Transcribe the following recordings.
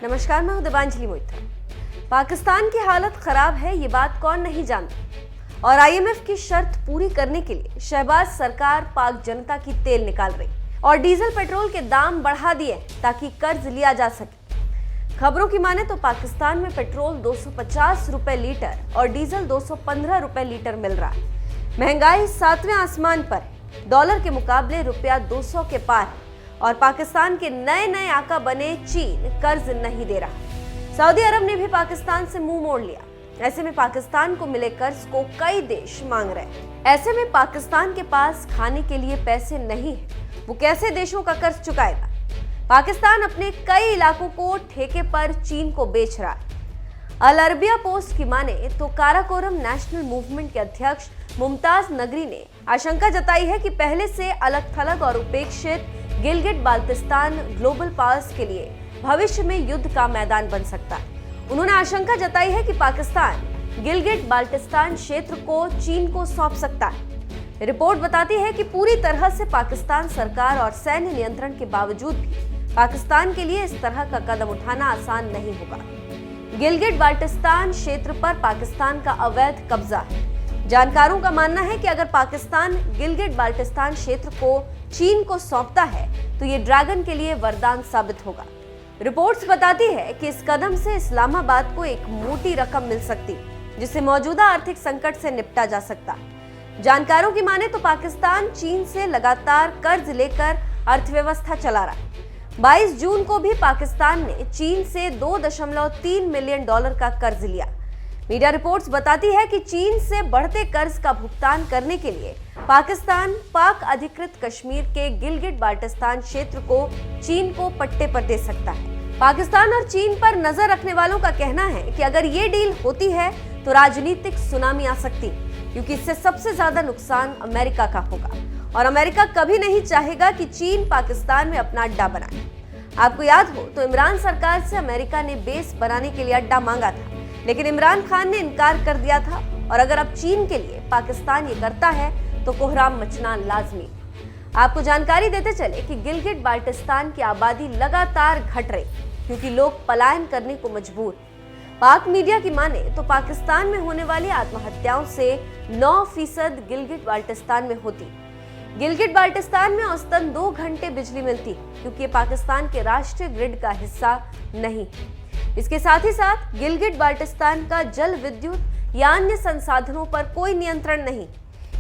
नमस्कार, मैं हूं दिबांजलि मोहित्रा। पाकिस्तान की हालत खराब है, ये बात कौन नहीं जानता। और आईएमएफ की शर्त पूरी करने के लिए शहबाज सरकार पाक जनता की तेल निकाल रही और डीजल पेट्रोल के दाम बढ़ा दिए ताकि कर्ज लिया जा सके। खबरों की माने तो पाकिस्तान में पेट्रोल 250 रुपए लीटर और डीजल 215 रुपए लीटर मिल रहा है। महंगाई 7वें आसमान पर, डॉलर के मुकाबले रुपया 200 के पार और पाकिस्तान के नए नए आका बने चीन कर्ज नहीं दे रहा। सऊदी अरब ने भी पाकिस्तान से मुंह मोड़ लिया। ऐसे में पाकिस्तान को मिले कर्ज को कई देश मांग रहे हैं। ऐसे में पाकिस्तान के पास खाने के लिए पैसे नहीं है, वो कैसे देशों का कर्ज चुकाएगा। पाकिस्तान अपने कई इलाकों को ठेके पर चीन को बेच रहा है। अल अरबिया पोस्ट की माने तो काराकोरम नेशनल मूवमेंट के अध्यक्ष मुमताज नगरी ने आशंका जताई है कि पहले से अलग थलग और उपेक्षित गिलगिट बाल्टिस्तान ग्लोबल पावर्स के लिए भविष्य में युद्ध का मैदान बन सकता है। उन्होंने आशंका जताई है कि पाकिस्तान गिलगिट बाल्टिस्तान क्षेत्र को चीन को सौंप सकता है। रिपोर्ट बताती है कि पूरी तरह से पाकिस्तान सरकार और सैन्य नियंत्रण के बावजूद भी पाकिस्तान के लिए इस तरह का कदम उठाना आसान नहीं होगा। गिलगिट बाल्टिस्तान क्षेत्र पर पाकिस्तान का अवैध कब्जा है। जानकारों का मानना है कि अगर पाकिस्तान गिलगिट बाल्टिस्तान क्षेत्र को चीन को सौंपता है तो ये ड्रैगन के लिए वरदान साबित होगा। रिपोर्ट्स बताती है कि इस कदम से इस्लामाबाद को एक मोटी रकम मिल सकती, जिससे मौजूदा आर्थिक संकट से निपटा जा सकता। जानकारों की माने तो पाकिस्तान चीन से लगातार कर्ज लेकर अर्थव्यवस्था चला रहा है। 22 जून को भी पाकिस्तान ने चीन से $2.3 मिलियन का कर्ज लिया। मीडिया रिपोर्ट्स बताती है कि चीन से बढ़ते कर्ज का भुगतान करने के लिए पाकिस्तान पाक अधिकृत कश्मीर के गिलगिट बाल्टिस्तान क्षेत्र को चीन को पट्टे पर दे सकता है। पाकिस्तान और चीन पर नजर रखने वालों का कहना है कि अगर ये डील होती है तो राजनीतिक सुनामी आ सकती, क्योंकि इससे सबसे ज्यादा नुकसान अमेरिका का होगा और अमेरिका कभी नहीं चाहेगा कि चीन पाकिस्तान में अपना अड्डा बनाए। आपको याद हो तो इमरान सरकार से अमेरिका ने बेस बनाने के लिए अड्डा मांगा था, लेकिन इमरान खान ने इनकार कर दिया था। और अगर अब चीन के लिए पाकिस्तान ये करता है तो कोहराम मचना लाजमी। आपको जानकारी देते चले कि गिलगिट बाल्टिस्तान की आबादी लगातार घट रही, क्योंकि लोग पलायन करने को मजबूर। पाक मीडिया की माने तो पाकिस्तान में होने वाली आत्महत्याओं से 9% गिलगिट बाल्टिस्तान में होती। गिलगिट बाल्टिस्तान में औसतन 2 घंटे बिजली मिलती, क्योंकि ये पाकिस्तान के राष्ट्रीय ग्रिड का हिस्सा नहीं है। इसके साथ ही साथ गिलगिट बाल्टिस्तान का जल विद्युत या अन्य संसाधनों पर कोई नियंत्रण नहीं।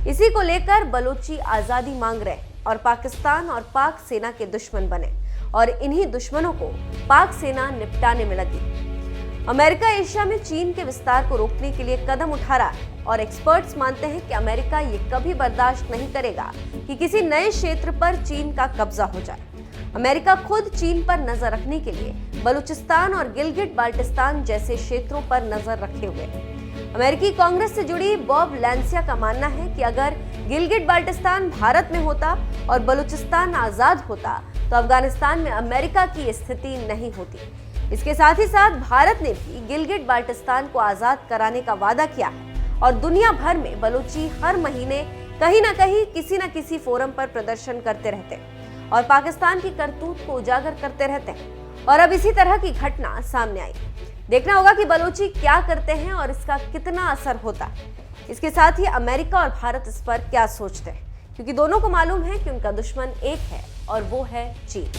इसी को लेकर बलोची आजादी मांग रहे और पाकिस्तान और पाक सेना के दुश्मन बने, और इन्हीं दुश्मनों को पाक सेना निपटाने में लगी। अमेरिका एशिया में चीन के विस्तार को रोकने के लिए कदम उठा रहा है और एक्सपर्ट्स मानते हैं कि अमेरिका ये कभी बर्दाश्त नहीं करेगा कि किसी नए क्षेत्र पर चीन का कब्जा हो जाए। अमेरिका खुद चीन पर नजर रखने के लिए बलूचिस्तान और गिलगिट बाल्टिस्तान जैसे क्षेत्रों पर नजर रखे हुए है। अमेरिकी कांग्रेस से जुड़ी बॉब लैंसिया का मानना है कि अगर गिलगिट बाल्टिस्तान भारत में होता और बलूचिस्तान आजाद होता तो अफगानिस्तान में अमेरिका की स्थिति नहीं होती। इसके साथ ही साथ भारत ने भी गिलगिट बाल्टिस्तान को आजाद कराने का वादा किया है और दुनिया भर में बलूची हर महीने कहीं ना कहीं किसी न किसी फोरम पर प्रदर्शन करते रहते हैं और पाकिस्तान की करतूत को उजागर करते रहते हैं। और अब इसी तरह की घटना सामने आई। देखना होगा कि बलोची क्या करते हैं और इसका कितना असर होता है। इसके साथ ही अमेरिका और भारत इस पर क्या सोचते हैं, क्योंकि दोनों को मालूम है कि उनका दुश्मन एक है और वो है चीन।